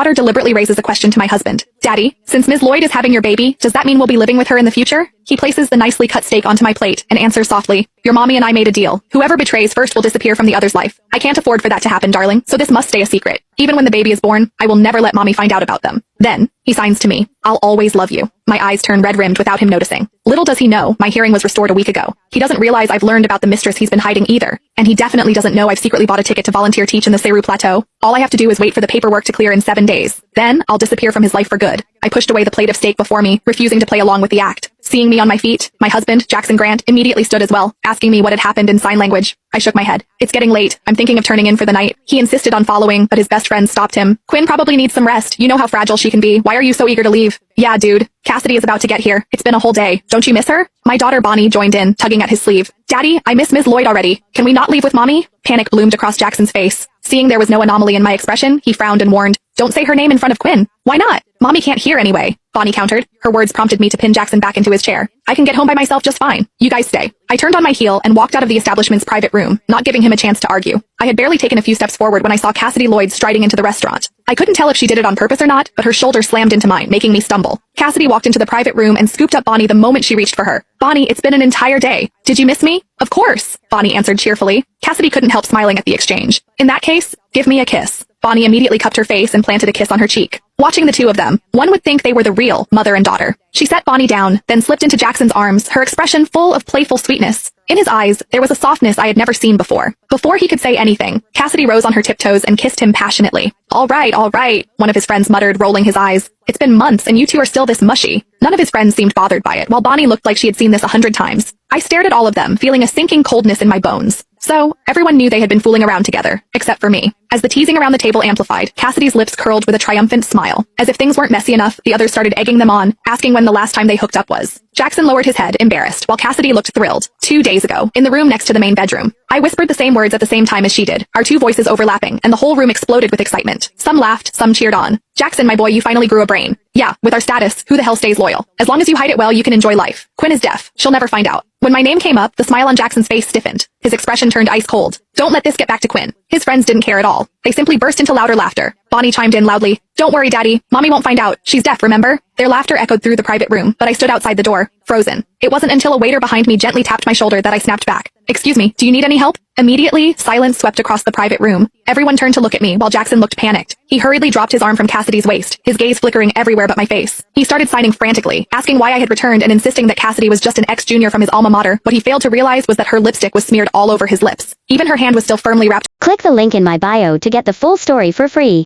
daughter deliberately raises a question to my husband. Daddy, since Ms. Lloyd is having your baby, does that mean we'll be living with her in the future? He places the nicely cut steak onto my plate and answers softly, your mommy and I made a deal. Whoever betrays first will disappear from the other's life. I can't afford for that to happen, darling, so this must stay a secret. Even when the baby is born, I will never let mommy find out about them. Then, he signs to me, I'll always love you. My eyes turn red-rimmed without him noticing. Little does he know, my hearing was restored a week ago. He doesn't realize I've learned about the mistress he's been hiding either. And he definitely doesn't know I've secretly bought a ticket to volunteer teach in the Seru Plateau. All I have to do is wait for the paperwork to clear in 7 days. Then, I'll disappear from his life for good. I pushed away the plate of steak before me, refusing to play along with the act. Seeing me on my feet, my husband, Jackson Grant, immediately stood as well, asking me what had happened in sign language. I shook my head. It's getting late. I'm thinking of turning in for the night. He insisted on following, but his best friend stopped him. Quinn probably needs some rest. You know how fragile she can be. Why are you so eager to leave? Yeah, dude. Cassidy is about to get here. It's been a whole day. Don't you miss her? My daughter Bonnie joined in, tugging at his sleeve. Daddy, I miss Ms. Lloyd already. Can we not leave with mommy? Panic bloomed across Jackson's face. Seeing there was no anomaly in my expression, he frowned and warned, don't say her name in front of Quinn. Why not? Mommy can't hear anyway. Bonnie countered. Her words prompted me to pin Jackson back into his chair. I can get home by myself just fine. You guys stay. I turned on my heel and walked out of the establishment's private room, not giving him a chance to argue. I had barely taken a few steps forward when I saw Cassidy Lloyd striding into the restaurant. I couldn't tell if she did it on purpose or not, but her shoulder slammed into mine, making me stumble. Cassidy walked into the private room and scooped up Bonnie the moment she reached for her. Bonnie, it's been an entire day. Did you miss me? Of course, Bonnie answered cheerfully. Cassidy couldn't help smiling at the exchange. In that case, give me a kiss. Bonnie immediately cupped her face and planted a kiss on her cheek. Watching the two of them, one would think they were the real mother and daughter. She set Bonnie down, then slipped into Jackson's arms, her expression full of playful sweetness. In his eyes, there was a softness I had never seen before. Before he could say anything, Cassidy rose on her tiptoes and kissed him passionately. All right, one of his friends muttered, rolling his eyes. It's been months and you two are still this mushy. None of his friends seemed bothered by it, while Bonnie looked like she had seen this 100 times. I stared at all of them, feeling a sinking coldness in my bones. So, everyone knew they had been fooling around together, except for me. As the teasing around the table amplified, Cassidy's lips curled with a triumphant smile. As if things weren't messy enough, the others started egging them on, asking when the last time they hooked up was. Jackson lowered his head, embarrassed, while Cassidy looked thrilled. 2 days ago, in the room next to the main bedroom. I whispered the same words at the same time as she did, our two voices overlapping, and the whole room exploded with excitement. Some laughed, some cheered on. Jackson, my boy, you finally grew a brain. Yeah, with our status, who the hell stays loyal? As long as you hide it well, you can enjoy life. Quinn is deaf. She'll never find out. When my name came up, the smile on Jackson's face stiffened. His expression turned ice cold. Don't let this get back to Quinn. His friends didn't care at all. They simply burst into louder laughter. Bonnie chimed in loudly. Don't worry, Daddy. Mommy won't find out. She's deaf, remember? Their laughter echoed through the private room, but I stood outside the door, frozen. It wasn't until a waiter behind me gently tapped my shoulder that I snapped back. Excuse me, do you need any help? Immediately, silence swept across the private room. Everyone turned to look at me while Jackson looked panicked. He hurriedly dropped his arm from Cassidy's waist, his gaze flickering everywhere but my face. He started signing frantically, asking why I had returned and insisting that Cassidy was just an ex-junior from his alma mater. What he failed to realize was that her lipstick was smeared all over his lips. Even her hand was still firmly wrapped. Click the link in my bio to get the full story for free.